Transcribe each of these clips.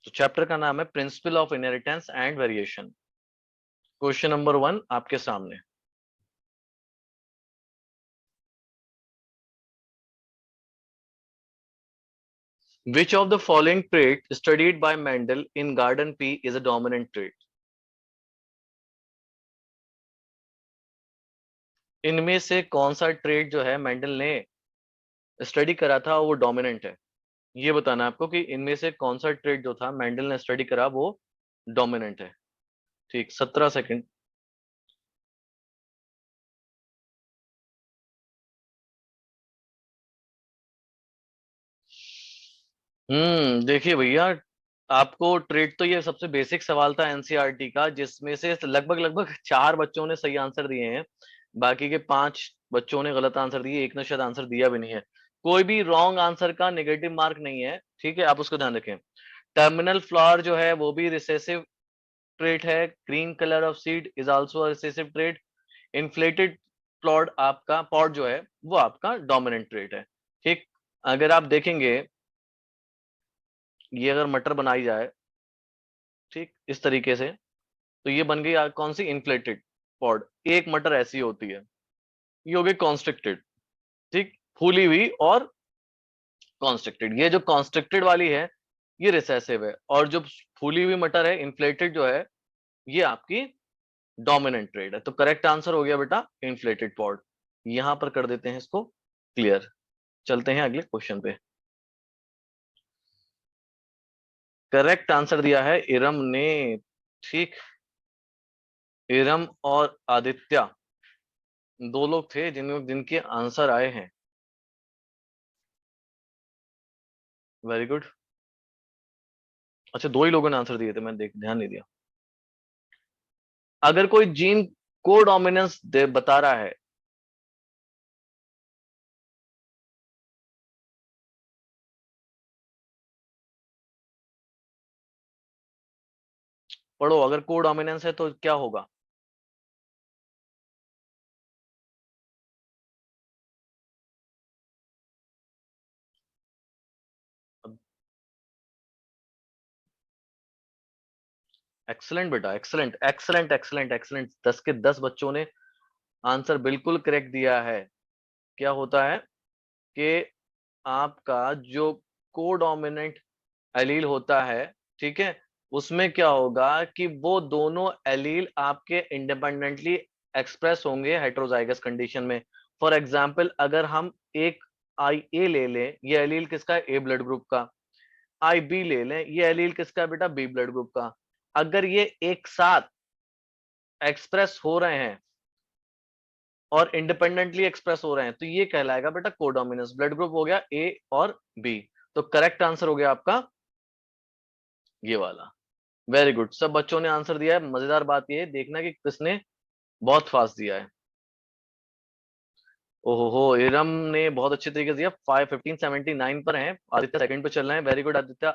तो चैप्टर का नाम है principle of inheritance and variation. Question number 1 आपके सामने। Which of the following trait studied by Mendel in Garden P is a dominant trait? इनमें से कौन सा ट्रेट जो है मेंडल ने स्टडी करा था वो डोमिनेंट है? ये बताना है आपको कि इनमें से कौन सा ट्रेट जो था मेंडल ने स्टडी करा वो डोमिनेंट है। ठीक, 17 सेकंड। देखिए भैया, आपको ट्रेट तो ये सबसे बेसिक सवाल था एनसीईआरटी का, जिसमें से लगभग लगभग 4 बच्चों ने सही आंसर दिए हैं, बाकी के 5 बच्चों ने गलत आंसर दिए, एक ने शायद आंसर दिया भी नहीं है। कोई भी रॉन्ग आंसर का नेगेटिव मार्क नहीं है, ठीक है, आप उसको ध्यान रखें। टर्मिनल फ्लावर जो है वो भी रिसेसिव ट्रेट है। Green colour of seed is also recessive trait. Inflated pot जो है वो आपका डोमिनेंट ट्रेट है। ठीक, अगर आप देखेंगे ये अगर मटर बनाई जाए, ठीक इस तरीके से, तो ये बन गई कौन सी? Inflated pod. एक मटर ऐसी होती है, ये हो गई कॉन्स्ट्रिक्टेड। ठीक, फूली हुई और कॉन्स्ट्रिक्टेड। ये जो कॉन्स्ट्रिक्टेड वाली है ये रिसेसिव है, और जो फूली हुई मटर है इन्फ्लेटेड जो है ये आपकी डोमिनेंट ट्रेड है। तो करेक्ट आंसर हो गया बेटा इन्फ्लेटेड पॉड। यहां पर कर देते हैं इसको क्लियर। चलते हैं अगले क्वेश्चन पे। करेक्ट आंसर दिया है इरम ने। ठीक, इरम और आदित्य दो लोग थे जिनके आंसर आए हैं। Very good. अच्छा, दो ही लोगों ने आंसर दिए थे, मैं देख ध्यान नहीं दिया। अगर कोई जीन को डोमिनेंस बता रहा है, पढ़ो, अगर को डोमिनेंस है तो क्या होगा? एक्सलेंट बेटा, एक्सलेंट एक्सलेंट एक्सलेंट एक्सलेंट। 10 के 10 बच्चों ने आंसर बिल्कुल करेक्ट दिया है। क्या होता है कि आपका जो को डोमिनेंट एलील होता है, ठीक है, उसमें क्या होगा कि वो दोनों एलील आपके इंडिपेंडेंटली एक्सप्रेस होंगे हेटेरोजाइगस कंडीशन में। फॉर एग्जांपल, अगर हम एक आई ए ले लें, ये एलील किसका है? ए ब्लड ग्रुप का। आई बी ले लें, ये एलील किसका है बेटा? बी ब्लड ग्रुप का। अगर ये एक साथ एक्सप्रेस हो रहे हैं और इंडिपेंडेंटली एक्सप्रेस हो रहे हैं तो ये कहलाएगा बेटा कोडोमिनेंस। ब्लड ग्रुप हो गया ए और बी। तो करेक्ट आंसर हो गया आपका ये वाला। वेरी गुड, सब बच्चों ने आंसर दिया है। मजेदार बात ये है देखना कि किसने बहुत फास्ट दिया है। ओहो हो, इरम ने बहुत अच्छे तरीके से दिया। 5 15 79 पर हैं। आदित्य सेकंड पे चल रहे हैं। Very good Aditya.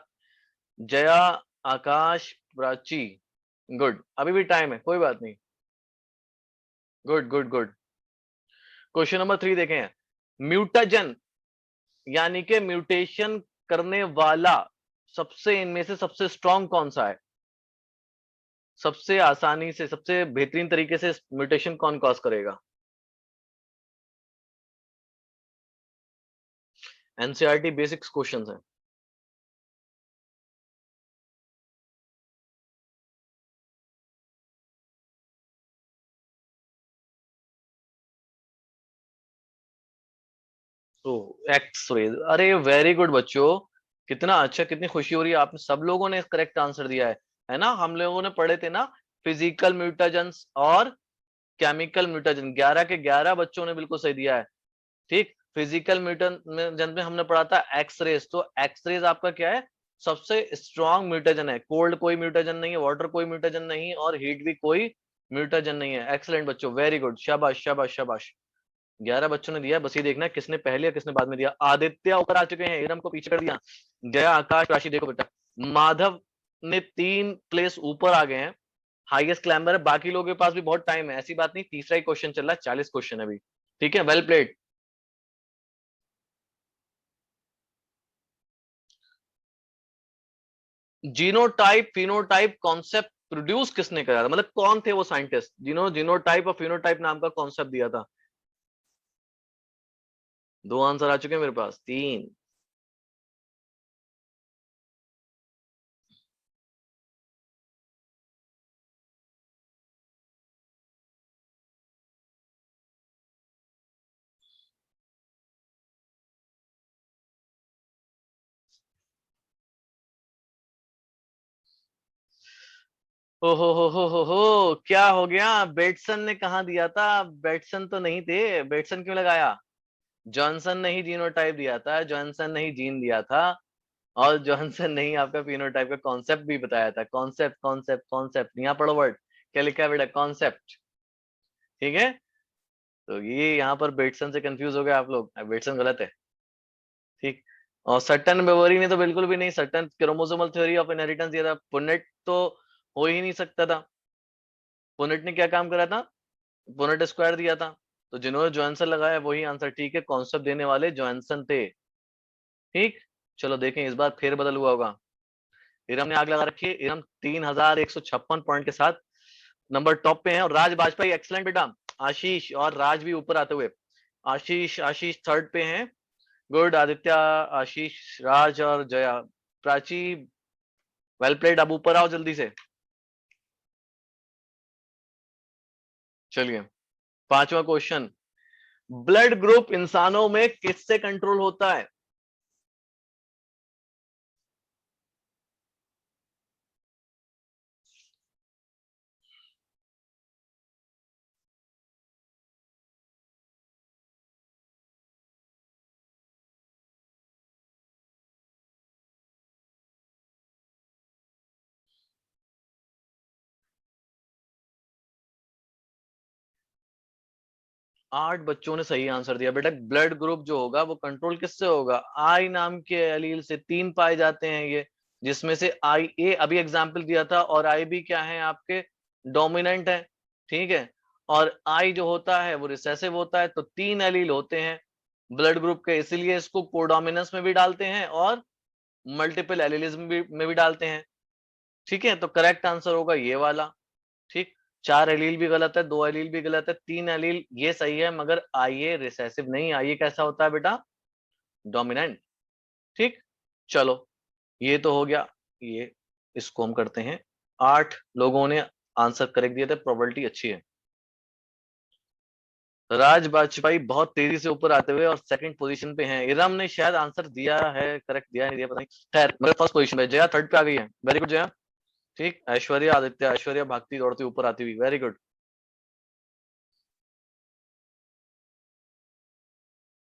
Jaya, Akash, Prachi, good. अभी भी टाइम है, कोई बात नहीं। Good good good. Question number 3 देखें। म्यूटाजन यानी कि म्यूटेशन करने वाला सबसे इनमें से सबसे स्ट्रांग कौन सा है? सबसे आसानी से, सबसे बेहतरीन तरीके से म्यूटेशन कौन कॉज करेगा? एनसीईआरटी बेसिक्स क्वेश्चंस हैं। तो एक्स रे। अरे वेरी गुड बच्चों, कितना अच्छा, कितनी खुशी हो रही है, आपने सब लोगों ने करेक्ट आंसर दिया है ना? हम लोगों ने पढ़े थे ना फिजिकल म्यूटाजेंस और केमिकल म्यूटाजेंस। 11 के 11 बच्चों ने बिल्कुल सही दिया है। ठीक, फिजिकल म्यूटाजेंस में हमने पढ़ा था एक्सरेज। तो एक्सरेज आपका क्या है? सबसे स्ट्रॉन्ग म्यूटाजन है। कोल्ड कोई म्यूटाजन नहीं है, वाटर कोई म्यूटाजन नहीं है, और हीट भी कोई म्यूटाजन नहीं है। एक्सलेंट बच्चों, वेरी गुड, शाबाश शाबाश शाबाश। 11 बच्चों ने दिया, बस ये देखना है किसने पहले या किसने बाद में दिया। आदित्य ऊपर आ चुके हैं, इरम को पीछे कर दिया। जया, आकाश, राशि, देखो बेटा, माधव ने 3 प्लेस ऊपर आ गए हैं। हाईएस्ट क्लाइंबर है। बाकी लोगों के पास भी बहुत टाइम है, ऐसी बात नहीं, तीसरा ही क्वेश्चन चल रहा है, 40 क्वेश्चन है अभी। ठीक है, well played. Genotype phenotype concept produce किसने करा था, मतलब कौन थे वो साइंटिस्ट जीनोटाइप और फिनोटाइप नाम का कॉन्सेप्ट दिया था? दो आंसर आ चुके हैं मेरे पास, तीन। हो क्या हो गया? बेटसन ने कहा दिया था? बेटसन तो नहीं थे, बेटसन क्यों लगाया? जॉनसन ने ही जीनोटाइप दिया था, जॉनसन ने ही जीन दिया था, और जॉनसन ने ही आपका फिनोटाइप का कॉन्सेप्ट भी बताया था। कॉन्सेप्ट कॉन्सेप्ट कॉन्सेप्ट, यहाँ पढ़ो वर्ड, क्या लिखा है बेटा? कॉन्सेप्ट। ठीक है, तो ये यहाँ पर बेटसन से कंफ्यूज हो गए आप लोग, बेटसन गलत है। ठीक। और सट्टन बेवरी ने तो बिल्कुल भी नहीं, सट्टन क्रोमोसोमल थ्योरी ऑफ इनहेरिटेंस दिया था, पुनेट तो हो ही नहीं सकता था। पुनेट ने क्या काम करा था? पुनेट स्क्वायर दिया था। तो जिन्होंने जॉनसन लगाया वही आंसर ठीक है, कॉन्सेप्ट देने वाले जॉनसन थे। ठीक। चलो देखें इस बार फेर बदल हुआ होगा। इरम ने आग लगा रखी है, इरम 3156 पॉइंट के साथ नंबर टॉप पे है, और राज बाजपेयी एक्सलेंट बेटा। आशीष और राज भी ऊपर आते हुए, आशीष आशीष थर्ड पे हैं। गुड आदित्य, आशीष, राज और जया। प्राची, वेल प्लेड, अब ऊपर आओ जल्दी से। चलिए, पांचवा क्वेश्चन, ब्लड ग्रुप इंसानों में किससे कंट्रोल होता है? आठ बच्चों ने सही आंसर दिया बेटा। ब्लड ग्रुप जो होगा वो कंट्रोल किससे होगा? आई नाम के एलील से तीन पाए जाते हैं ये, जिसमें से आई ए अभी एग्जाम्पल दिया था, और आई भी क्या है आपके? डोमिनेंट है। ठीक है। और आई जो होता है वो रिसेसिव होता है, तो तीन एलील होते हैं ब्लड ग्रुप के, इसीलिए इसको कोडोमिनेंस में भी डालते हैं और मल्टीपल एलिलिज्म में भी डालते हैं। ठीक है, तो करेक्ट आंसर होगा ये वाला। ठीक। चार एलील भी गलत है, दो एलील भी गलत है, तीन एलील ये सही है, मगर आईए रिसेसिव नहीं। आईए कैसा होता है बेटा? डोमिनेंट। ठीक। चलो, ये तो हो गया। ये इसको हम करते हैं, आठ लोगों ने आंसर करेक्ट दिए थे, प्रोबेबिलिटी अच्छी है। राज बाजपेयी बहुत तेजी से ऊपर आते हुए और सेकंड पोजीशन पे हैं। इरम ने शायद आंसर दिया है, करेक्ट दिया नहीं दिया पता नहीं, खैर मेरे फर्स्ट पोजीशन पे। जया थर्ड पे आ गई है, वेरी गुड जया। ठीक। ऐश्वर्या, आदित्य, ऐश्वर्या भागती दौड़ती ऊपर आती हुई, वेरी गुड।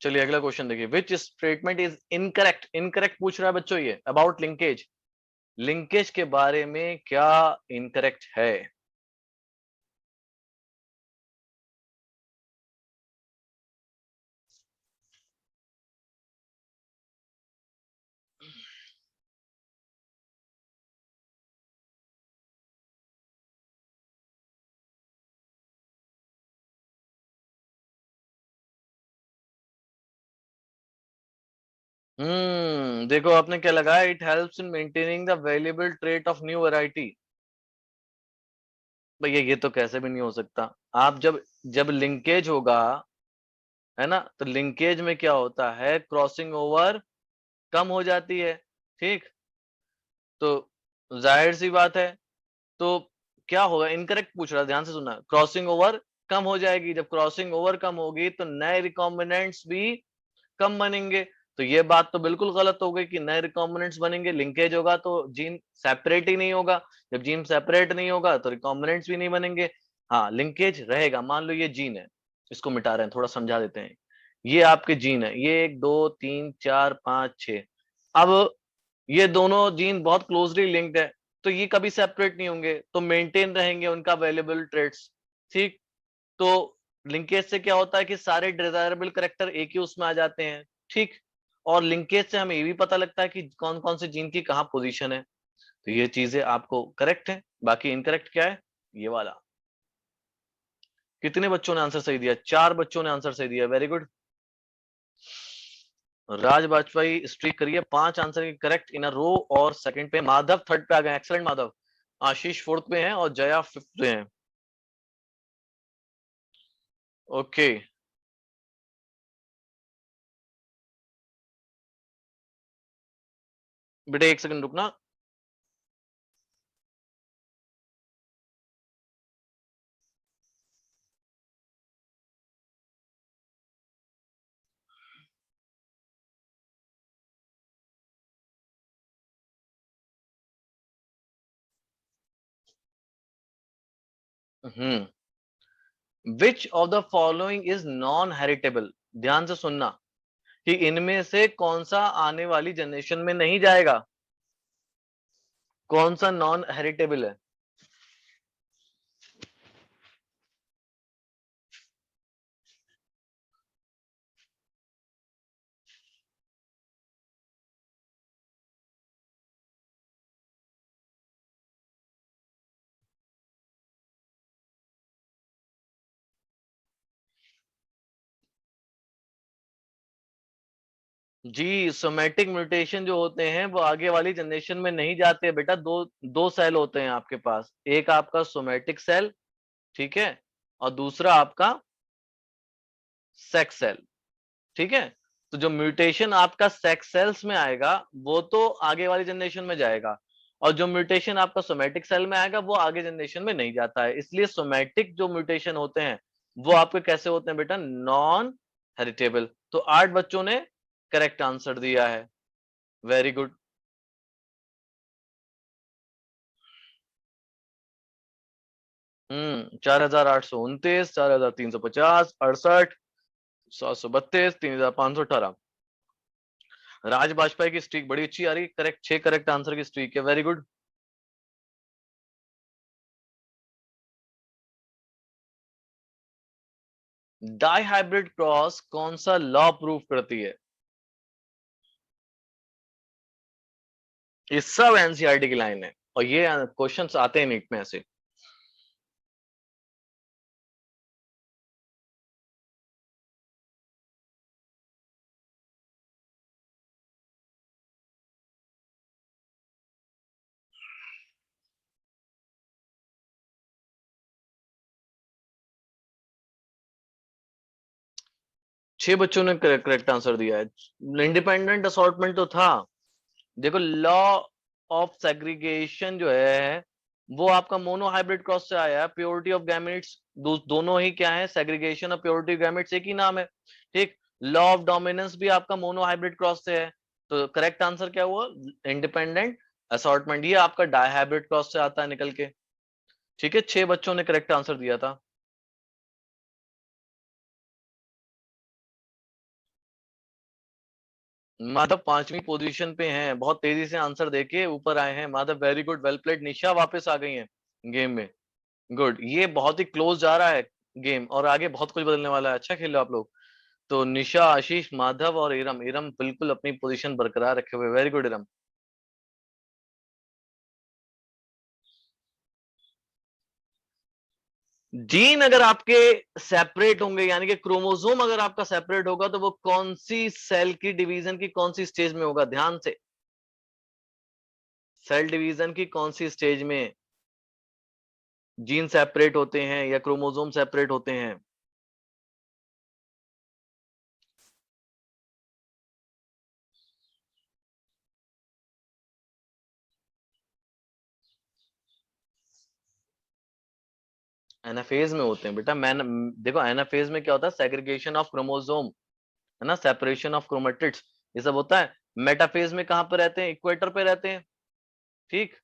चलिए अगला क्वेश्चन देखिए, which statement is incorrect? Incorrect पूछ रहा है बच्चों ये अबाउट लिंकेज। लिंकेज के बारे में क्या इनकरेक्ट है? देखो आपने क्या लगाया, it helps in maintaining the valuable trait of new variety. भैया ये तो कैसे भी नहीं हो सकता। आप जब जब लिंकेज होगा, है ना, तो लिंकेज में क्या होता है? क्रॉसिंग ओवर कम हो जाती है। ठीक। तो जाहिर सी बात है, तो क्या होगा? इनकरेक्ट पूछ रहा है, ध्यान से सुनना। क्रॉसिंग ओवर कम हो जाएगी, जब क्रॉसिंग ओवर कम होगी तो नए रिकॉम्बिनेंट्स भी कम बनेंगे। तो ये बात तो बिल्कुल गलत हो गई कि नए रिकॉम्बिनेंट्स बनेंगे। लिंकेज होगा तो जीन सेपरेट ही नहीं होगा, जब जीन सेपरेट नहीं होगा तो रिकॉम्बिनेंट्स भी नहीं बनेंगे। हाँ, लिंकेज रहेगा। मान लो ये जीन है, इसको मिटा रहे हैं, थोड़ा समझा देते हैं। ये आपके जीन है, ये एक दो तीन चार पांच छह। अब ये दोनों जीन बहुत क्लोजली लिंक्ड है, तो ये कभी सेपरेट नहीं होंगे, तो मेंटेन रहेंगे उनका वेल्युएबल ट्रेट्स। ठीक। तो लिंकेज से क्या होता है कि सारे डिजायरेबल करेक्टर एक ही उसमें आ जाते हैं। ठीक। और लिंकेज से हमें ये भी पता लगता है कि कौन कौन से जीन की कहाँ पोजीशन है। तो ये चीजें आपको करेक्ट है, बाकी इनकरेक्ट क्या है? ये वाला। कितने बच्चों ने आंसर सही दिया? चार बच्चों ने आंसर सही दिया, वेरी गुड। राज बाजपेयी स्ट्रीक करिए, 5 आंसर की करेक्ट इन अ रो। और सेकंड पे माधव थर्ड पे आ गए, एक्सलेंट माधव। आशीष फोर्थ पे हैं और जया फिफ्थ पे हैं। ओके, बेटे एक सेकंड रुकना। Which of the following is non heritable. ध्यान से सुनना कि इनमें से कौन सा आने वाली जनरेशन में नहीं जाएगा, कौन सा नॉन हेरिटेबल है। जी, सोमेटिक म्यूटेशन जो होते हैं वो आगे वाली जनरेशन में नहीं जाते बेटा। दो दो सेल होते हैं आपके पास, एक आपका सोमेटिक सेल, ठीक है, और दूसरा आपका सेक्स सेल, ठीक है। तो जो म्यूटेशन आपका सेक्स सेल्स में आएगा वो तो आगे वाली जनरेशन में जाएगा, और जो म्यूटेशन आपका सोमेटिक सेल में आएगा वो आगे जनरेशन में नहीं जाता है। इसलिए सोमेटिक जो म्यूटेशन होते हैं वो आपके कैसे होते हैं बेटा, नॉन हेरिटेबल। तो 8 बच्चों ने करेक्ट आंसर दिया है, वेरी गुड। 4,829, 4,350, 68, 732, 3,518। राज बाजपेयी की स्ट्रीक बड़ी अच्छी आ रही है, करेक्ट 6 करेक्ट आंसर की स्ट्रीक है, very good. Dihybrid cross कौन सा लॉ प्रूफ करती है। ये सब एनसीईआरटी की लाइन है, और ये क्वेश्चंस आते हैं नीट में ऐसे। 6 बच्चों ने करेक्ट आंसर दिया है। इंडिपेंडेंट असॉर्टमेंट तो था। देखो, लॉ ऑफ सेग्रीगेशन जो है वो आपका मोनो हाइब्रिड क्रॉस से आया है। प्योरिटी ऑफ गैमेट्स दोनों ही क्या है, सेग्रीगेशन और प्योरिटी ऑफ गैमेट्स एक ही नाम है, ठीक। लॉ ऑफ डोमिनेंस भी आपका मोनो हाइब्रिड क्रॉस से है। तो करेक्ट आंसर क्या हुआ, इंडिपेंडेंट असॉर्टमेंट। ये आपका डाई हाइब्रिड क्रॉस से आता है निकल के, ठीक है। 6 बच्चों ने करेक्ट आंसर दिया था। माधव 5वीं पोजीशन पे हैं, बहुत तेजी से आंसर देके ऊपर आए हैं Madhav, very good, well played. Nisha वापस आ गई हैं गेम में, गुड। ये बहुत ही क्लोज जा रहा है गेम, और आगे बहुत कुछ बदलने वाला है। अच्छा खेले आप लोग। तो निशा, आशीष, माधव और इरम, इरम बिल्कुल अपनी पोजीशन बरकरार रखे हुए, वेरी गुड इरम। जीन अगर आपके सेपरेट होंगे, यानी कि क्रोमोसोम अगर आपका सेपरेट होगा, तो वो कौन सी सेल की डिवीजन की कौन सी स्टेज में होगा, ध्यान से। सेल डिवीजन की कौन सी स्टेज में जीन सेपरेट होते हैं या क्रोमोसोम सेपरेट होते हैं। एनाफेज में होते हैं बेटा। मैं देखो, एनाफेज में क्या होता है, सेग्रीगेशन ऑफ क्रोमोसोम, है ना, सेपरेशन ऑफ क्रोमेटिड्स, ये सब होता है। मेटाफेज में कहां पे रहते हैं, इक्वेटर पे रहते हैं, ठीक,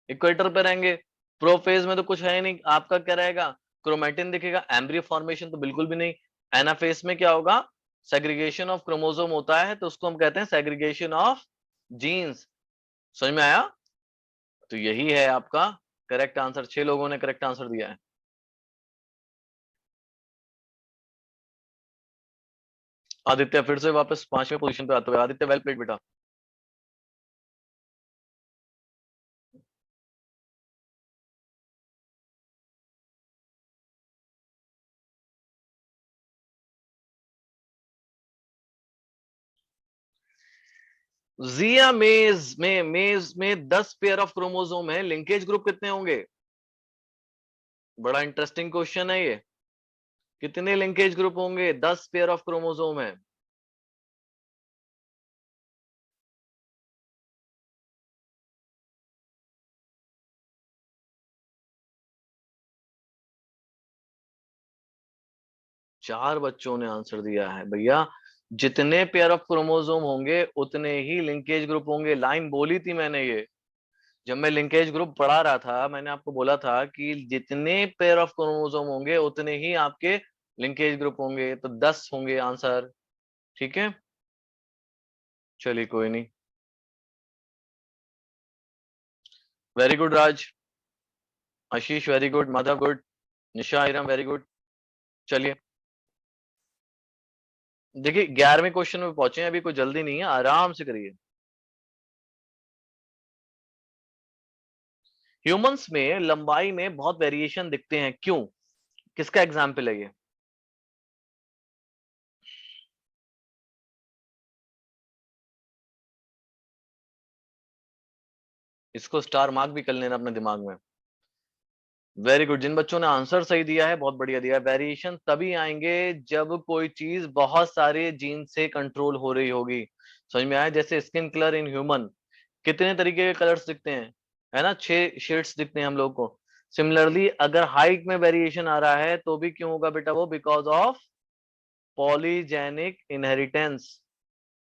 इक्वेटर पे रहेंगे। प्रोफेज में तो कुछ है ही नहीं, आपका क्या रहेगा, क्रोमेटिन दिखेगा, एम्ब्रियो फॉर्मेशन तो बिल्कुल भी नहीं। एनाफेज में क्या होगा, सेग्रीगेशन ऑफ क्रोमोसोम होता है, तो उसको हम कहते हैं सेग्रीगेशन ऑफ जीन्स। समझ में आया। तो यही है आपका करेक्ट आंसर। 6 लोगों ने करेक्ट आंसर दिया है। आदित्य फिर से वापस 5वें पोजीशन पे आते हुए, आदित्य वेल प्लेड बेटा। जिया मेज में 10 पेयर ऑफ क्रोमोसोम है, लिंकेज ग्रुप कितने होंगे? बड़ा इंटरेस्टिंग क्वेश्चन है ये। कितने लिंकेज ग्रुप होंगे? 10 पेयर ऑफ क्रोमोसोम है। चार बच्चों ने आंसर दिया है भैया। जितने पेयर ऑफ क्रोमोसोम होंगे उतने ही लिंकेज ग्रुप होंगे। लाइन बोली थी मैंने ये। जब मैं लिंकेज ग्रुप पढ़ा रहा था मैंने आपको बोला था कि जितने पेयर ऑफ क्रोमोसोम होंगे उतने ही आपके लिंकेज ग्रुप होंगे, तो 10 होंगे आंसर। ठीक है, चलिए कोई नहीं। वेरी गुड राज। आशीष वेरी गुड, माधव गुड, निशा इरम वेरी गुड। चलिए, देखिए 11वें क्वेश्चन में पहुंचे हैं, अभी कोई जल्दी नहीं है, आराम से करिए। ह्यूमंस में लंबाई में बहुत वेरिएशन दिखते हैं, क्यों? किसका एग्जाम्पल है ये? इसको स्टार मार्क भी कर लेना अपने दिमाग में। Very good. जिन बच्चों ने आंसर सही दिया है बहुत बढ़िया दिया है। वेरिएशन तभी आएंगे जब कोई चीज बहुत सारे जीन से कंट्रोल हो रही होगी। समझ में आया? जैसे स्किन कलर इन ह्यूमन, कितने तरीके के कलर्स दिखते हैं, है ना? 6 शेड्स दिखते हैं हम लोग को। सिमिलरली अगर हाइट में वेरिएशन आ रहा है तो भी क्यों होगा बेटा? वो बिकॉज ऑफ पॉलीजेनिक इनहेरिटेंस।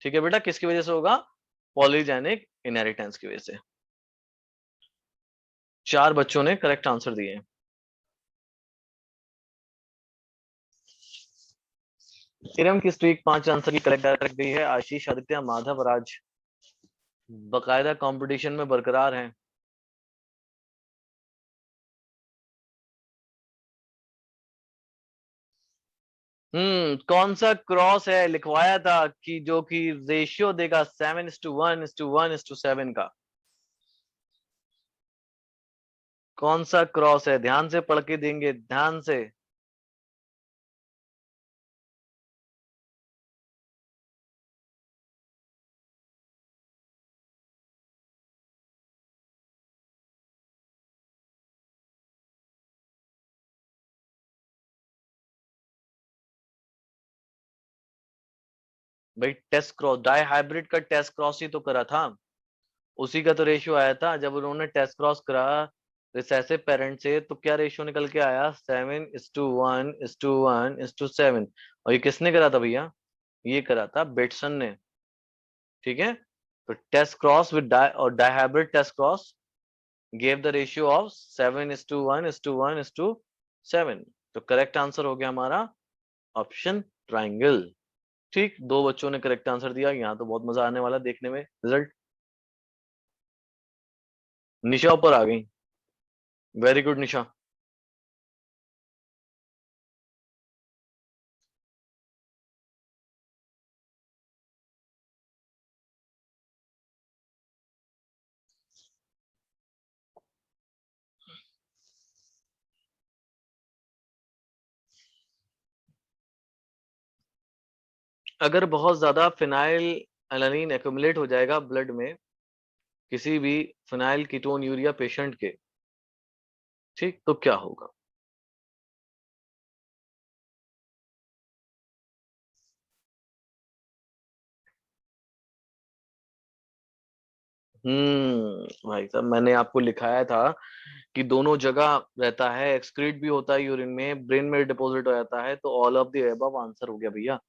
ठीक है बेटा, किसकी वजह से होगा? पॉलीजेनिक इनहेरिटेंस की वजह से। चार बच्चों ने करेक्ट आंसर दिए हैं। इरम की स्ट्रीक 5 आंसर की करेक्ट रख गई है। आशीष, आदित्य, माधव, राज बकायदा कंपटीशन में बरकरार हैं। कौन सा क्रॉस है लिखवाया था कि जो कि रेशियो देगा 7:1:1:7 का? कौन सा क्रॉस है? ध्यान से पढ़ के देंगे, ध्यान से। भाई टेस्ट क्रॉस, डाई हाइब्रिड का टेस्ट क्रॉस ही तो करा था। उसी का तो रेशियो आया था जब उन्होंने टेस्ट क्रॉस करा रिसेसिव पेरेंट से, तो क्या रेशियो निकल के आया? 7:1:1:7। और ये किसने करा था भैया? ये करा था बेटसन ने। ठीक है, तो टेस्ट क्रॉस विद डाई और dihybrid test cross gave the ratio of 7:1:1:7। तो करेक्ट आंसर हो गया हमारा ऑप्शन ट्राइंगल। ठीक, दो बच्चों ने करेक्ट आंसर दिया। यहाँ तो बहुत मजा आने वाला देखने में रिजल्ट। निशा ऊपर आ गई। वेरी गुड निशा। अगर बहुत ज्यादा फिनाइल एलानीन एक्यूमुलेट हो जाएगा ब्लड में किसी भी फिनाइल कीटोन यूरिया पेशेंट के, ठीक, तो क्या होगा? भाई साहब, मैंने आपको लिखाया था कि दोनों जगह रहता है, एक्सक्रीट भी होता है यूरिन में, ब्रेन में डिपॉजिट हो जाता है, तो all of the above answer हो गया भैया।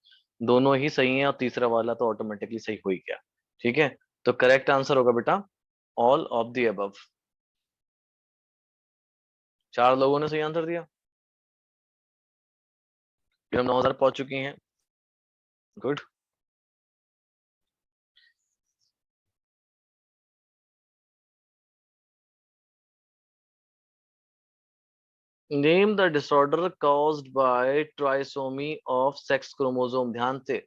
दोनों ही सही हैं और तीसरा वाला तो ऑटोमेटिकली सही हो ही गया। ठीक है, तो करेक्ट आंसर होगा बेटा ऑल ऑफ द अबव। चार लोगों ने सही आंसर दिया। फिर हम 9,000 पहुंच चुकी हैं। Good. Name the disorder caused by trisomy of sex chromosome. ध्यान से,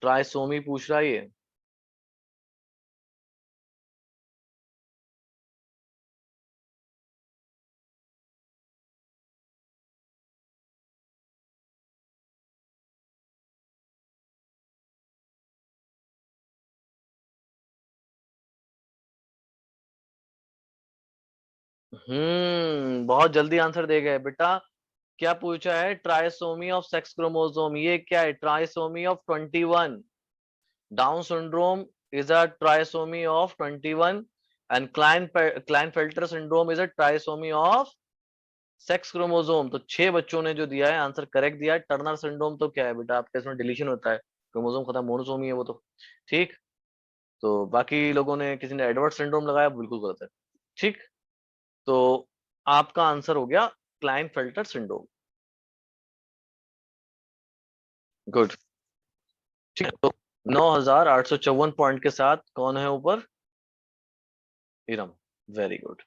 ट्राइसोमी पूछ रहा है ये। बहुत जल्दी आंसर दे गए बेटा। क्या पूछा है? Trisomy of sex chromosome. ये क्या है? Trisomy of 21। Down syndrome is a trisomy of 21 and Klinefelter syndrome is a trisomy of sex chromosome. तो 6 बच्चों ने जो दिया है आंसर करेक्ट दिया है। टर्नर सिंड्रोम तो क्या है बेटा? आपके इसमें डिलीशन होता है, क्रोमोसोम खत्म, मोनोसोमी है वो तो। ठीक। तो बाकी लोगों ने, किसी ने एडवर्ड सिंड्रोम लगाया, बिल्कुल गलत है। ठीक। तो आपका आंसर हो गया क्लाइनफेल्टर सिंड्रोम। गुड। ठीक है, तो 9,854 पॉइंट के साथ कौन है ऊपर? इरम। Very good.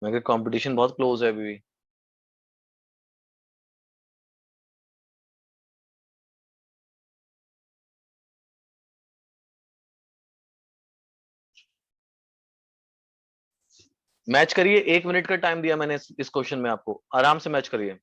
मगर कंपटीशन बहुत क्लोज है अभी भी। मैच करिए, 1 मिनट का टाइम दिया मैंने इस क्वेश्चन में आपको, आराम से मैच करिए।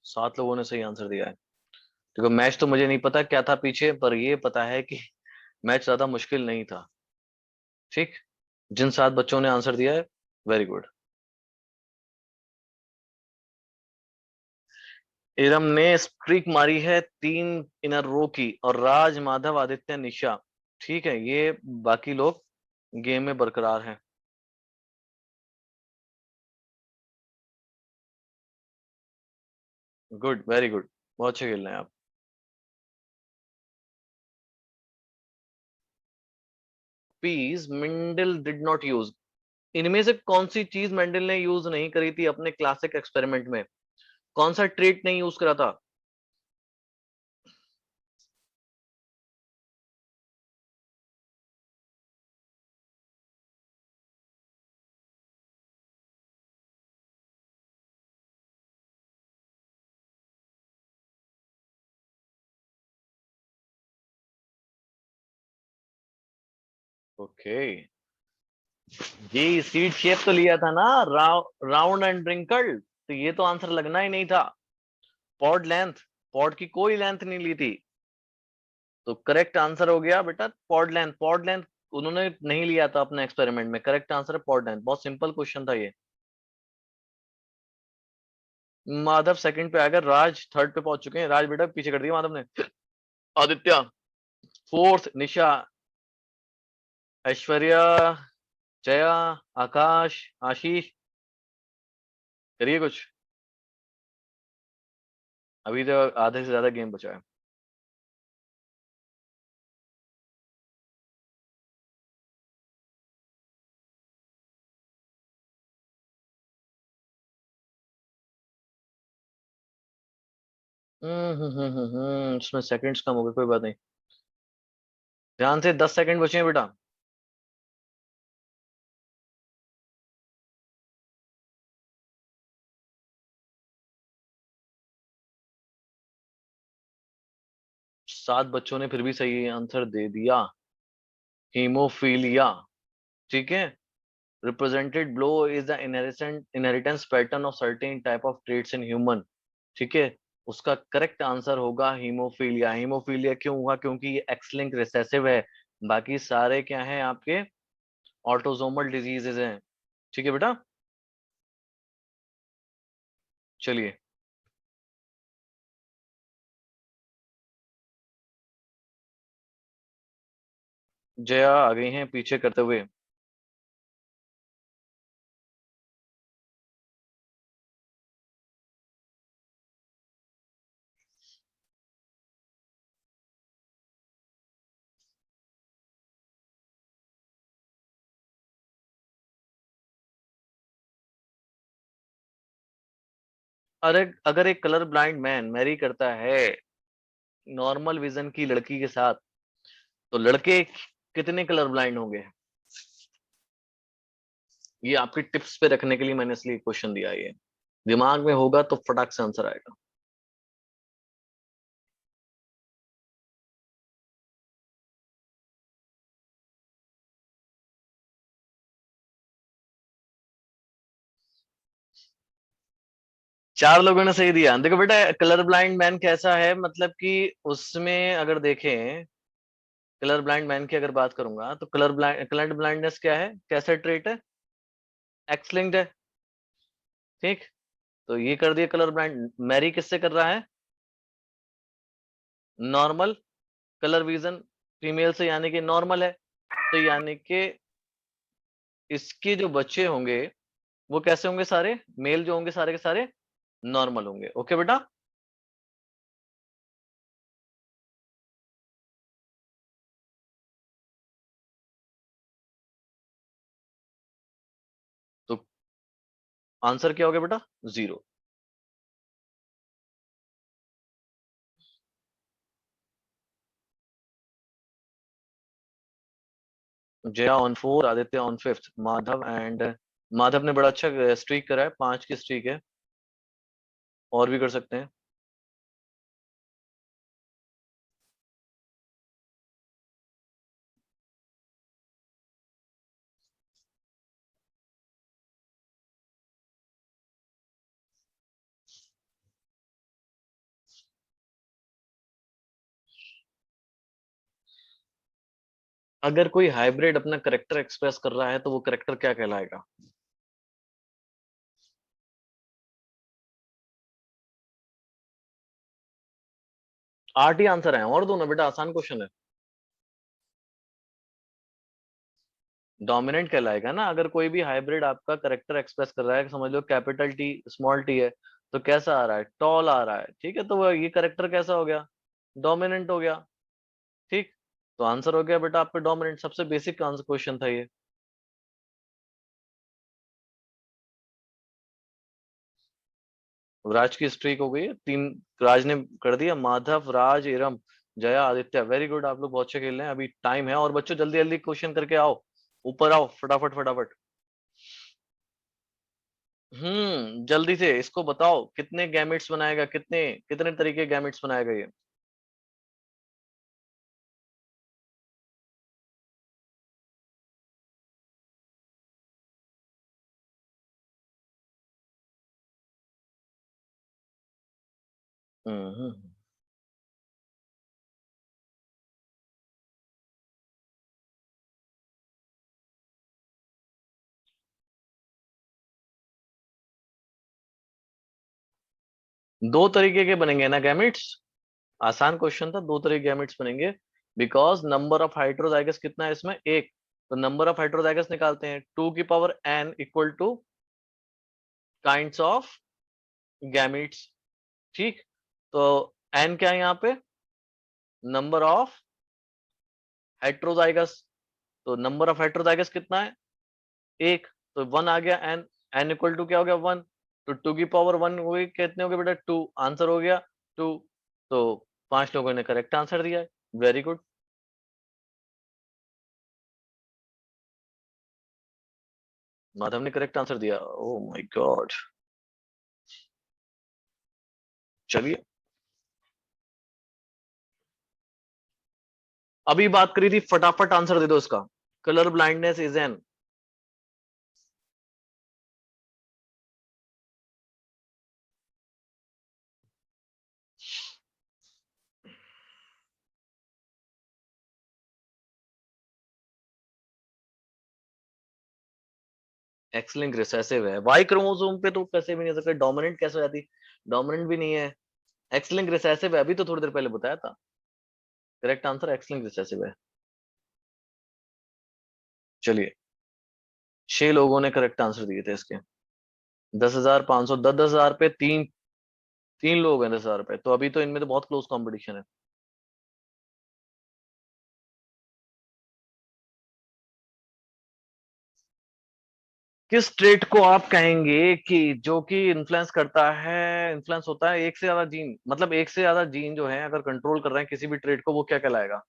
सात लोगों ने सही आंसर दिया है। देखो, मैच तो मुझे नहीं पता क्या था पीछे, पर ये पता है कि मैच ज्यादा मुश्किल नहीं था। ठीक। जिन 7 बच्चों ने आंसर दिया है, वेरी गुड। इरम ने स्ट्रीक मारी है 3 इन अ रो की, और राज, माधव, आदित्य, निशा, ठीक है, ये बाकी लोग गेम में बरकरार हैं। Good, very good. बहुत अच्छे खेल रहे हैं आप। Peas Mendel did not use. इनमें से कौन सी चीज मेंडल ने यूज नहीं करी थी अपने क्लासिक एक्सपेरिमेंट में? कौन सा ट्रेट नहीं यूज करा था? ओके। ये सीड शेप तो लिया था ना, राउंड एंड रिंकल्ड, तो ये तो आंसर लगना ही नहीं था। पॉड लेंथ, पॉड की कोई लेंथ नहीं ली थी। तो करेक्ट आंसर हो गया बेटा पॉड लेंथ। पॉड लेंथ उन्होंने नहीं लिया था अपने एक्सपेरिमेंट में। करेक्ट आंसर है पॉड लेंथ। बहुत सिंपल क्वेश्चन था ये। माधव सेकंड पे आ गया, राज थर्ड पे पहुंच चुके हैं। राज बेटा पीछे कर दिया माधव ने। आदित्य फोर्थ, निशा, ऐश्वर्या, जया, आकाश, आशीष, करिए कुछ। अभी तो आधे से ज्यादा गेम बचा है। इसमें सेकंड्स कम हो गए, कोई बात नहीं। ध्यान से, 10 सेकंड बचे हैं बेटा। 7 बच्चों ने फिर भी सही आंसर दे दिया। हीमोफीलिया। ठीक है। Represented blow is the inheritance pattern of certain type of traits in human. ठीक है। उसका करेक्ट आंसर होगा हीमोफीलिया। हीमोफीलिया क्यों हुआ? क्योंकि ये एक्स लिंक रिसेसिव है। बाकी सारे क्या हैं आपके? ऑटोसोमल डिजीजेज हैं। ठीक है बेटा। चलिए। जया आ गई हैं पीछे करते हुए। अरे, अगर एक कलर ब्लाइंड मैन मैरी करता है नॉर्मल विजन की लड़की के साथ, तो लड़के कितने कलर ब्लाइंड होंगे? ये आपकी टिप्स पे रखने के लिए मैंने इसलिए क्वेश्चन दिया है। ये दिमाग में होगा तो फटाक से आंसर आएगा। चार लोगों ने सही दिया। देखो बेटा, कलर ब्लाइंड मैन कैसा है, मतलब कि उसमें अगर देखें, कलर ब्लाइंड मैन की अगर बात करूंगा तो कलर ब्लाइंडनेस क्या है, कैसा ट्रेट है? एक्स लिंक्ड है। ठीक, तो ये कर दिया कलर ब्लाइंड। मैरी किससे कर रहा है? नॉर्मल कलर विजन, फीमेल से, यानी कि नॉर्मल है। तो यानी कि इसके जो बच्चे होंगे वो कैसे होंगे? सारे मेल जो होंगे सारे के सारे नॉर्मल होंगे। ओके बेटा। तो आंसर क्या हो गया बेटा? 0। Jaya on 4, Aditya on 5th, Madhav and Madhav ने बड़ा अच्छा स्ट्रीक करा है, 5 की स्ट्रीक है। और भी कर सकते हैं। अगर कोई हाइब्रिड अपना करेक्टर एक्सप्रेस कर रहा है तो वो करेक्टर क्या कहलाएगा? आठ ही आंसर है, और दो ना बेटा, आसान क्वेश्चन है। डोमिनेंट कहलाएगा ना। अगर कोई भी हाइब्रिड आपका करेक्टर एक्सप्रेस कर रहा है, समझ लो कैपिटल टी स्मॉल टी है, तो कैसा आ रहा है? टॉल आ रहा है। ठीक है, तो ये करेक्टर कैसा हो गया? डोमिनेंट हो गया। ठीक, तो आंसर हो गया बेटा आपका डोमिनेंट। सबसे बेसिक आंसर क्वेश्चन था ये। राज की स्ट्रीक हो गई है 3। राज ने कर दिया। माधव, राज, इरम, जया, आदित्य, वेरी गुड। आप लोग बहुत अच्छे खेल रहे हैं। अभी टाइम है, और बच्चों जल्दी जल्दी क्वेश्चन करके आओ। ऊपर आओ फटाफट फटाफट। जल्दी से इसको बताओ, कितने गैमेट्स बनाएगा? कितने कितने तरीके गैमेट्स बनाएगा ये? हम्म। दो तरीके के बनेंगे ना गैमेट्स? आसान क्वेश्चन था, दो तरह के गैमेट्स बनेंगे। बिकॉज नंबर ऑफ हाइड्रोजाइगस कितना है इसमें? एक। तो नंबर ऑफ हाइड्रोजाइगस निकालते हैं, 2 की power n equal to kinds of gametes. ठीक, तो n क्या है यहाँ पे? Number of heterozygous. तो नंबर ऑफ हाइड्रोजाइगस कितना है? एक। तो 1 आ गया। n n इक्वल टू क्या हो गया? 1। तो 2 की पावर 1 हो गई, कितने हो गए बेटा? 2। आंसर हो गया 2। तो 5 लोगों ने करेक्ट आंसर दिया है। Very good. माधव ने करेक्ट आंसर दिया। Oh my God. चलिए, अभी बात करी थी, फटाफट आंसर दे दो इसका। Colour blindness is an. X link recessive है। वाई क्रोमोसोम पे तो कैसे भी नहीं हो सकता। डोमिनेंट कैसे हो जाती? डोमिनेंट भी नहीं है। एक्स लिंक रिसेसिव है, अभी तो थोड़ी देर पहले बताया था। Correct answer x link recessive है। चलिए, 6 लोगों ने करेक्ट आंसर दिए थे इसके। 10,500, 10,000 पे तीन। 3 लोग हैं 10,000 पे, तो अभी तो इनमें तो बहुत क्लोज कंपटीशन है। किस ट्रेट को आप कहेंगे कि जो कि इन्फ्लुएंस करता है, इन्फ्लुएंस होता है एक से ज्यादा जीन, मतलब एक से ज्यादा जीन जो है अगर कंट्रोल कर रहे हैं किसी भी ट्रेट को, वो क्या कहलाएगा?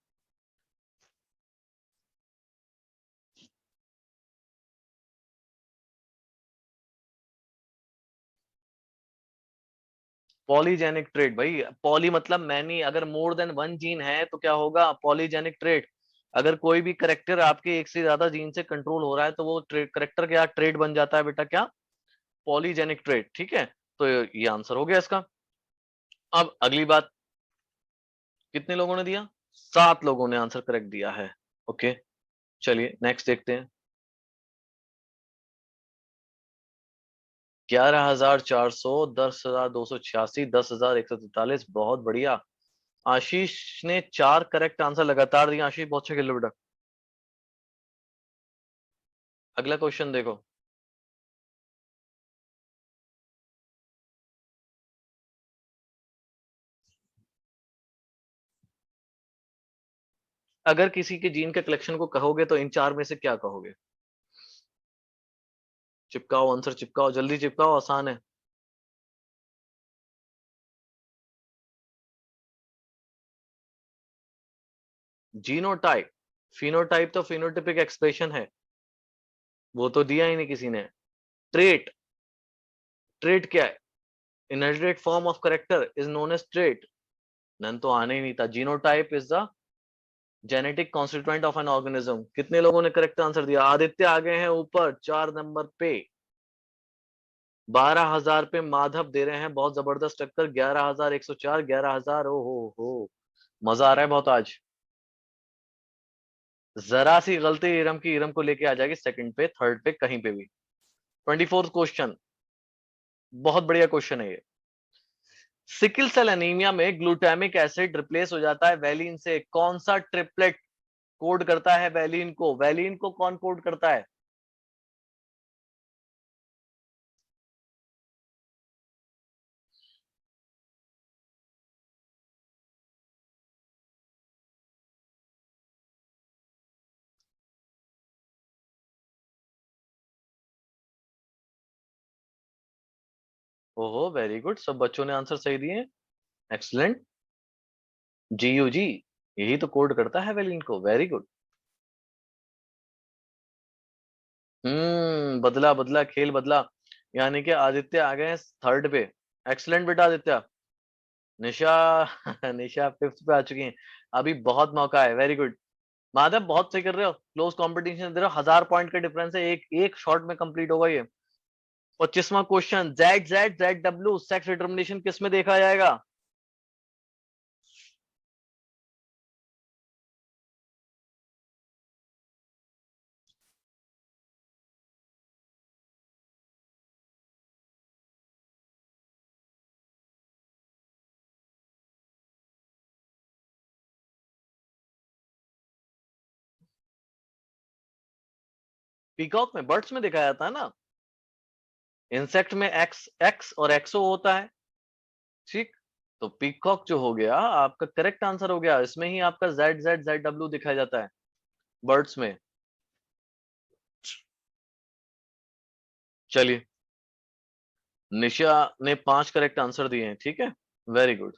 पॉलीजेनिक ट्रेट भाई, पॉली मतलब मैनी, अगर मोर देन वन जीन है तो क्या होगा, पॉलीजेनिक ट्रेट। अगर कोई भी करेक्टर आपके एक से ज्यादा जीन से कंट्रोल हो रहा है तो वो करेक्टर क्या ट्रेट बन जाता है बेटा, क्या, पॉलीजेनिक ट्रेट। ठीक है, तो ये आंसर हो गया इसका। अब अगली बात, कितने लोगों ने दिया, 7 लोगों ने आंसर करेक्ट दिया है। ओके, चलिए नेक्स्ट देखते हैं। 11,400, 10,286, 10,143, बहुत बढ़िया। आशीष ने 4 करेक्ट आंसर लगातार दिए। आशीष बहुत अच्छा खेल रहे हो बेटा। अगला क्वेश्चन देखो। अगर किसी के जीन के कलेक्शन को कहोगे तो इन 4 में से क्या कहोगे? चिपकाओ आंसर, चिपकाओ जल्दी चिपकाओ, आसान है। जीनोटाइप, फिनोटाइप तो फिनोटिपिक एक्सप्रेशन है, वो तो दिया ही नहीं किसी ने। ट्रेट, ट्रेट क्या है? Inherited form of character is known as trait, none तो आने ही नहीं था। Genotype is the genetic constituent of an organism. कितने लोगों ने करेक्ट आंसर दिया? आदित्य आ गए हैं ऊपर 4 नंबर पे, 12,000 पे। माधव दे रहे हैं बहुत जबरदस्त टक्कर, 11,104, 11,000। ओ हो, मजा आ रहा है बहुत आज। जरा सी गलती इरम की, इरम को लेके आ जाएगी सेकंड पे, थर्ड पे, कहीं पे भी। 24th क्वेश्चन, बहुत बढ़िया क्वेश्चन है ये। सिकल सेल एनीमिया में ग्लूटामिक एसिड रिप्लेस हो जाता है वैलिन से, कौन सा ट्रिपलेट कोड करता है वैलिन को? वैलिन को कौन कोड करता है? ओहो वेरी गुड, सब बच्चों ने आंसर सही दिए, एक्सलेंट। GUG, यही तो कोड करता है वैलिन को, वेरी गुड। बदला बदला खेल बदला, यानी कि आदित्य आ गए थर्ड पे। एक्सलेंट बेटा आदित्य। निशा निशा फिफ्थ पे आ चुकी हैं, अभी बहुत मौका है, वेरी गुड। माधव बहुत सही कर रहे हो, क्लोज कंपटीशन दे रहे हो, 1,000 पॉइंट का डिफरेंस है, एक एक शॉट में कंप्लीट होगा ये। 25वां क्वेश्चन, ZZZW सेक्स डिटर्मिनेशन किस में देखा जाएगा? पीकॉक में, बर्ड्स में देखा जाता है ना। इंसेक्ट में एक्स एक्स और एक्सो होता है, ठीक। तो पीकॉक जो हो गया आपका करेक्ट आंसर हो गया, इसमें ही आपका ZZZW दिखाया जाता है, बर्ड्स में। चलिए, निशा ने 5 करेक्ट आंसर दिए हैं, ठीक है, वेरी गुड।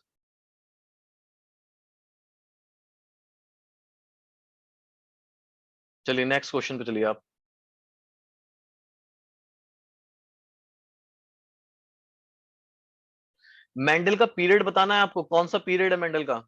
चलिए नेक्स्ट क्वेश्चन पे चलिए आप। मेंडल का पीरियड बताना है आपको, कौन सा पीरियड है मेंडल का?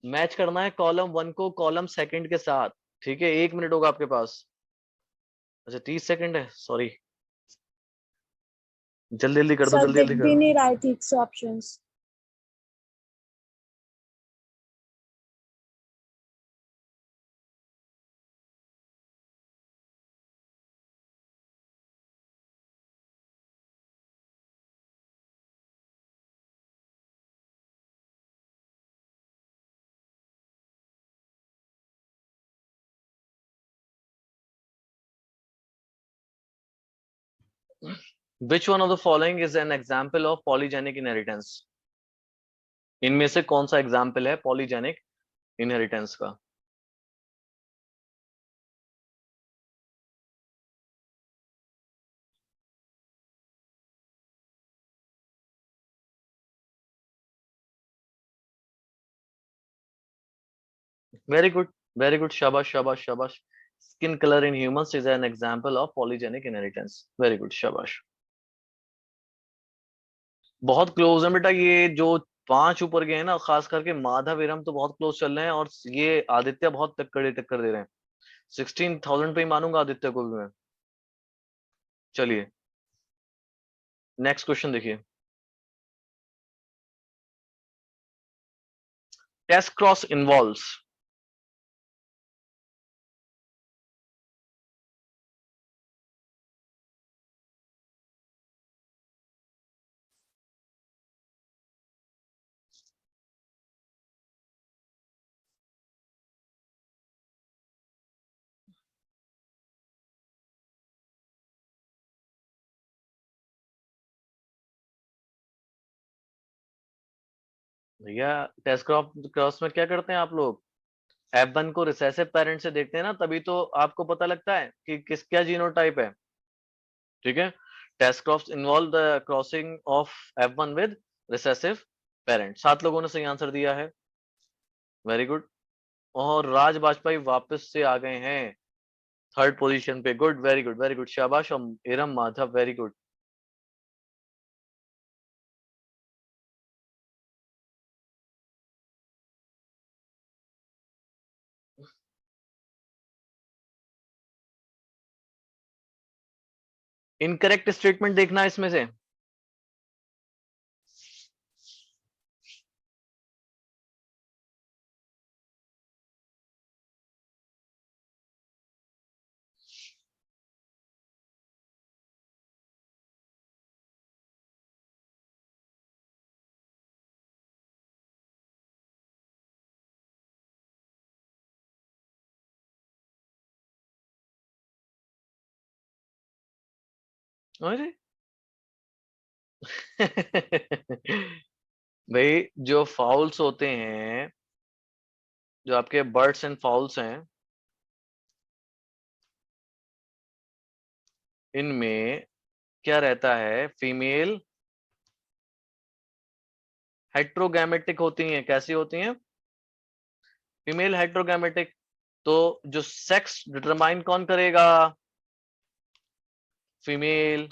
मैच करना है कॉलम 1 को कॉलम सेकंड के साथ। ठीक है, 1 मिनट होगा आपके पास। अच्छा 30 सेकंड है, सॉरी। जल्दी जल्दी कर दो, सर जल्दी दिख जल्दी भी करो। नहीं रहा है ठीक से options. Which one of the following is an example of polygenic inheritance? इनमें से कौन सा एग्जाम्पल है पॉलीजेनिक इनहेरिटेंस का? वेरी गुड, वेरी गुड, शाबाश शाबाश शाबाश। Skin colour in humans is an example of polygenic inheritance. Very good, शाबाश। बहुत क्लोज है बेटा, ये जो 5 ऊपर गए हैं ना, खास करके माधव इरम तो बहुत क्लोज चल रहे हैं, और ये आदित्य बहुत टक्कर टक्कर दे रहे हैं। 16,000 पे ही मानूंगा आदित्य को भी मैं। चलिए नेक्स्ट क्वेश्चन देखिए। Test cross involves. भैया टेस्ट क्रॉस क्रॉस में क्या करते हैं आप लोग? F1 को रिसेसिव पेरेंट से देखते हैं ना, तभी तो आपको पता लगता है कि किस क्या जीनोटाइप है। ठीक है, test cross involve the crossing of F1 with recessive parent. 7 लोगों ने सही आंसर दिया है। Very good. और राज बाजपेयी वापस से आ गए हैं थर्ड पोजीशन पे। Good, very good, very good, शाबाश। और Iram Madhav, very good. Incorrect statement देखना है इसमें से। अरे भाई जो फाउल्स होते हैं, जो आपके बर्ड्स एंड फाउल्स हैं, इनमें क्या रहता है? फीमेल हेट्रोगैमेटिक होती हैं। कैसी होती हैं? फीमेल हेट्रोगैमेटिक। तो जो सेक्स डिटरमाइन कौन करेगा? फीमेल।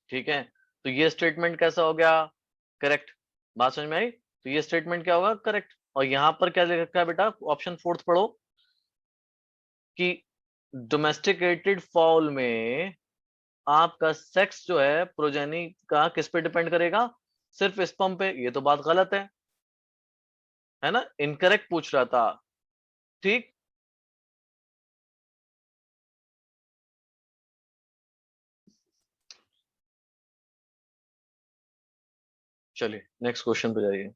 ठीक है, तो ये स्टेटमेंट कैसा हो गया? करेक्ट। बात समझ में आई? तो ये स्टेटमेंट क्या होगा? करेक्ट। और यहां पर क्या लिख रखा है बेटा? ऑप्शन फोर्थ पढ़ो कि डोमेस्टिकेटेड फाउल में आपका सेक्स जो है प्रोजेनी का किस पे डिपेंड करेगा? सिर्फ स्पर्म पे। ये तो बात गलत है ना? इनकरेक्ट पूछ रहा था। ठीक। चलिए नेक्स्ट क्वेश्चन पे जाइए।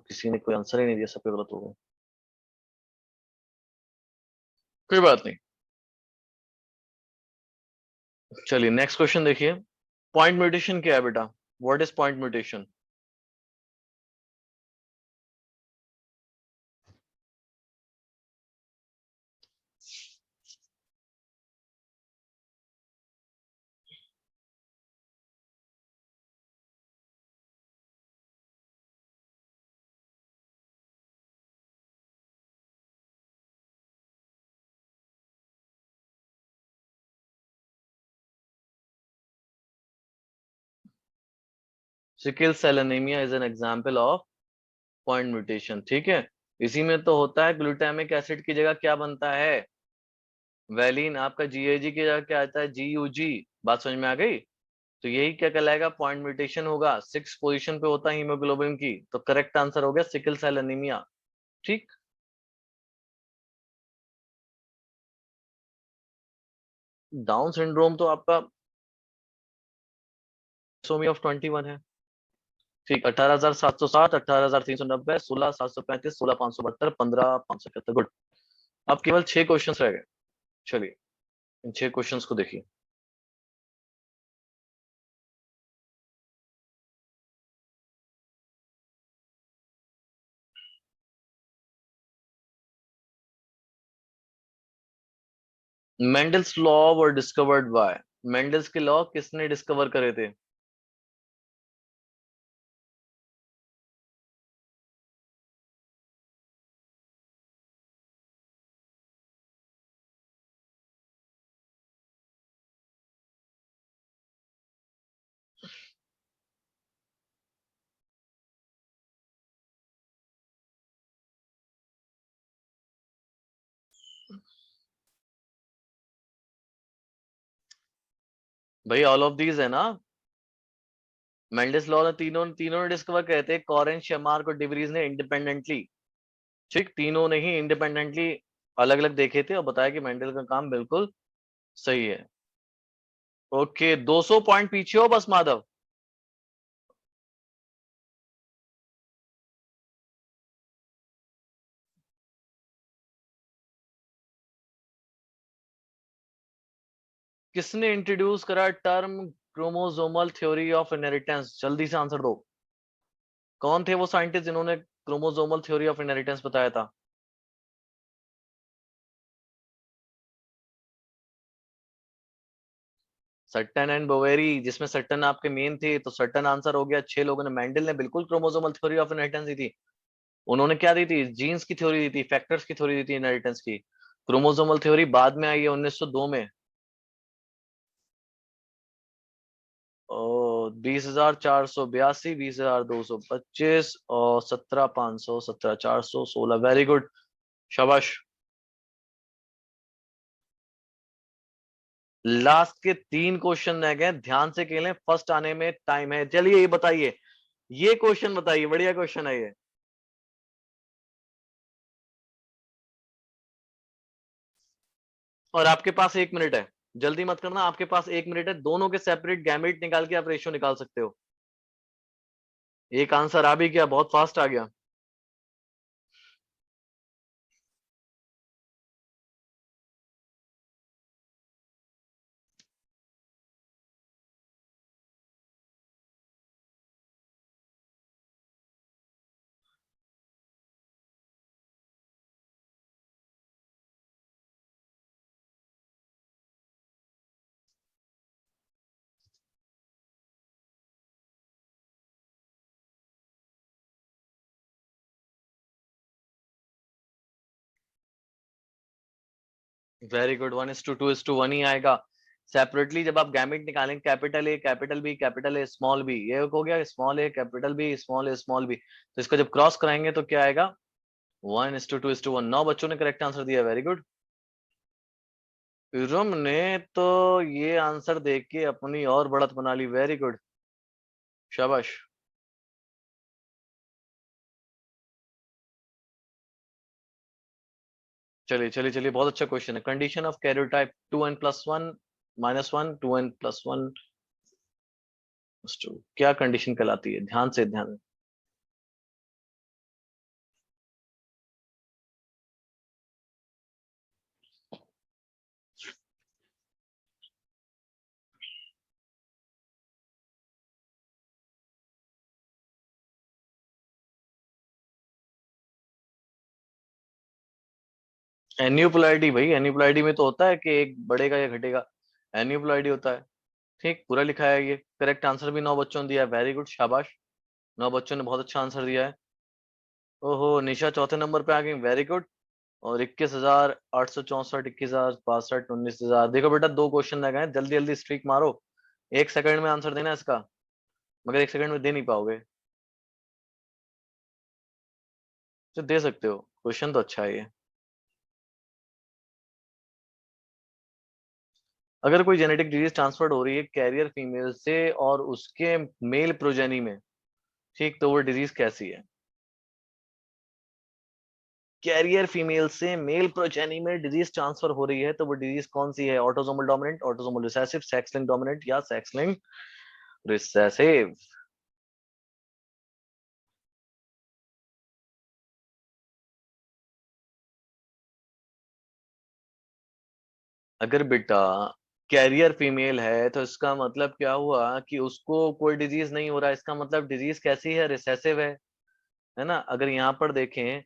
किसी ने कोई आंसर ही नहीं दिया, सबके गलत हो गए। कोई बात नहीं। चलिए नेक्स्ट क्वेश्चन देखिए। पॉइंट म्यूटेशन क्या है बेटा? What is point mutation? Sickle cell anaemia is an example of point mutation. ठीक है, इसी में तो होता है ग्लूटामिक एसिड की जगह क्या बनता है, वैलिन। आपका जीएजी की जगह क्या आता है, जीयूजी। बात समझ में आ गई। तो यही क्या कहलाएगा, पॉइंट म्यूटेशन होगा। 6 पोजीशन पे होता है हीमोग्लोबिन की, तो करेक्ट आंसर हो गया सिकल सेल एनीमिया। ठीक, डाउन सिंड्रोम तो आपका सोमी ऑफ 21 है। ठीक, 18,760, 18,390, 16,735, 16,572, 15,571। गुड। अब केवल 6 क्वेश्चंस रह गए। चलिए इन 6 क्वेश्चंस को देखिए। Mendel's law were discovered by, Mendel's के लॉ किसने डिस्कवर करे थे। भाई ऑल ऑफ दीज है ना, मेंडल्स लॉ ने तीनों तीनों ने डिस्कवर करे थे, कॉरेन, शेमार्क और डिवरीज ने इंडिपेंडेंटली। ठीक, तीनों ने ही इंडिपेंडेंटली अलग अलग देखे थे और बताया कि मेंडल का काम बिल्कुल सही है। ओके, 200 पॉइंट पीछे हो बस माधव। किसने इंट्रोड्यूस करा term chromosomal theory of inheritance, जल्दी से आंसर दो। कौन थे वो साइंटिस्ट जिन्होंने क्रोमोसोमल थ्योरी ऑफ इनहेरिटेंस बताया था। सट्टन एंड बोवेरी, जिसमें सट्टन आपके मेन थे, तो सट्टन आंसर हो गया। 6 लोगों ने, मेंडल ने बिल्कुल क्रोमोसोमल थ्योरी ऑफ इनहेरिटेंस दी थी। उन्होंने क्या दी थी, जीन्स की थ्योरी दी थी, फैक्टर्स की थ्योरी दी थी इनहेरिटेंस की। क्रोमोसोमल थ्योरी बाद में आई है 1902 में। ओ, 20,482, 20,225 और 17,500, 17,416। वेरी गुड, शाबाश। लास्ट के 3 क्वेश्चन रह गए, ध्यान से खेलें, फर्स्ट आने में टाइम है। चलिए ये बताइए, ये क्वेश्चन बताइए, बढ़िया क्वेश्चन है ये। और आपके पास 1 मिनट है, जल्दी मत करना, आपके पास 1 मिनट है। दोनों के सेपरेट गैमेट निकाल के आप रेशियो निकाल सकते हो। एक आंसर आ भी गया, बहुत फास्ट आ गया। वेरी गुड, 1:2:1 ही आएगा। सेपरेटली जब आप गैमेट निकालेंगे, capital A, capital B, capital A, small B, ये हो गया small A, capital B, small A, small B, तो इसको जब क्रॉस कराएंगे तो क्या आएगा, 1:2:1। 9 बच्चों ने करेक्ट आंसर दिया, वेरी गुड। इरम ने तो ये आंसर देख के अपनी और बढ़त बना ली, वेरी गुड, शाबाश। चलिए चलिए चलिए, बहुत अच्छा क्वेश्चन है। Condition of karyotype 2n+1 -1, 2n+1 2, क्या कंडीशन कहलाती है, ध्यान से ध्यान। एन्यूपोलैरिटी भाई, एन्यूपोलैरिटी में तो होता है कि एक बढ़ेगा या घटेगा, एन्यूपोलैरिटी होता है। ठीक, पूरा लिखा है ये, करेक्ट आंसर भी 9 बच्चों ने दिया है, वेरी गुड, शाबाश। 9 बच्चों ने बहुत अच्छा आंसर दिया है। ओहो, निशा चौथे नंबर पे आ गई, वेरी गुड। और 21,864, 21,062, 19,000। देखो बेटा, 2 क्वेश्चन रह गए, जल्दी जल्दी स्ट्रीक मारो, 1 सेकंड में आंसर देना इसका। मगर 1 सेकंड में दे नहीं पाओगे, तो दे सकते हो। क्वेश्चन तो अच्छा है ये। अगर कोई जेनेटिक डिजीज ट्रांसफर्ड हो रही है कैरियर फीमेल से और उसके मेल प्रोजेनी में, ठीक, तो वो डिजीज कैसी है? कैरियर फीमेल से मेल प्रोजेनी में डिजीज ट्रांसफर हो रही है, तो वो डिजीज कौन सी है? Autosomal dominant, autosomal recessive, sex link dominant या सेक्स लिंक रिसेसिव? अगर बेटा कैरियर फीमेल है तो इसका मतलब क्या हुआ कि उसको कोई डिजीज नहीं हो रहा, इसका मतलब डिजीज कैसी है? रिसेसिव है ना? अगर यहाँ पर देखें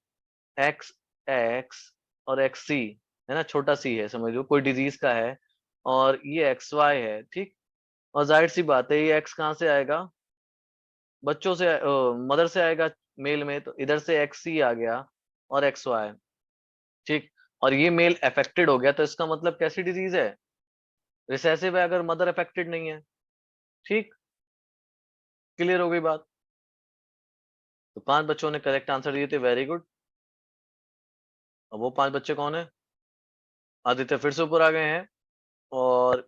एक्स एक्स और एक्स सी, है ना, छोटा सी है समझ लो, कोई डिजीज का है, और ये एक्स वाई है, ठीक। और जाहिर सी बात है ये एक्स कहाँ से आएगा? बच्चों से, मदर से आएगा मेल में, तो इधर से एक्स सी आ गया और एक्स वाई, ठीक। और ये मेल अफेक्टेड हो गया, तो इसका मतलब कैसी डिजीज है? रिसेसिव है, अगर मदर अफेक्टेड नहीं है, ठीक। क्लियर हो गई बात? तो 5 बच्चों ने करेक्ट आंसर दिए थे, वेरी गुड। अब वो 5 बच्चे कौन है? आदित्य फिर से ऊपर आ गए हैं, और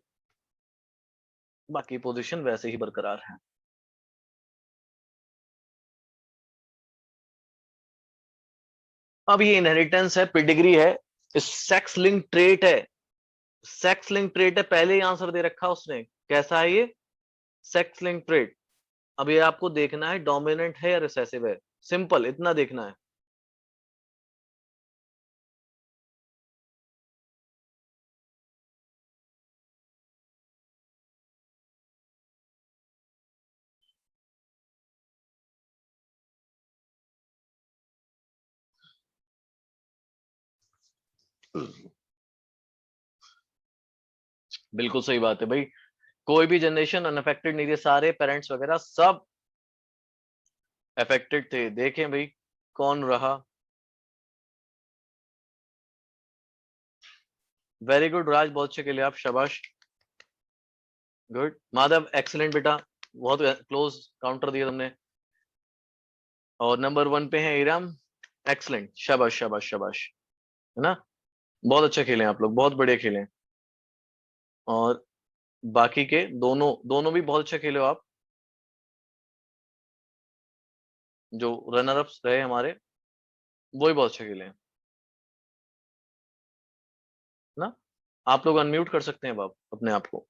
बाकी पोजीशन वैसे ही बरकरार है। अब ये इनहेरिटेंस है, पिडिग्री है, सेक्स लिंक ट्रेट है। सेक्स लिंक ट्रेट है, पहले ही आंसर दे रखा उसने। कैसा है ये? Sex link trait. अब ये आपको देखना है डोमिनेंट है या रिसेसिव है, सिंपल इतना देखना है। बिल्कुल सही बात है भाई। कोई भी जनरेशन अनअफेक्टेड नहीं थे, सारे पेरेंट्स वगैरह सब अफेक्टेड थे। देखें भाई कौन रहा। वेरी गुड राज, बहुत अच्छे खेले आप, शाबाश। गुड माधव, एक्सीलेंट बेटा, बहुत क्लोज काउंटर दिया तुमने। और नंबर 1 पे है इरम। एक्सीलेंट, शाबाश शाबाश शाबाश, है ना? बहुत अच्छा खेले आप लोग, बहुत बढ़िया खेले। और बाकी के दोनों दोनों भी बहुत अच्छा खेले हो आप, जो रनर अप्स रहे हमारे, वो भी बहुत अच्छा खेले हैं, ना? आप लोग अनम्यूट कर सकते हैं अब आप अपने आप को।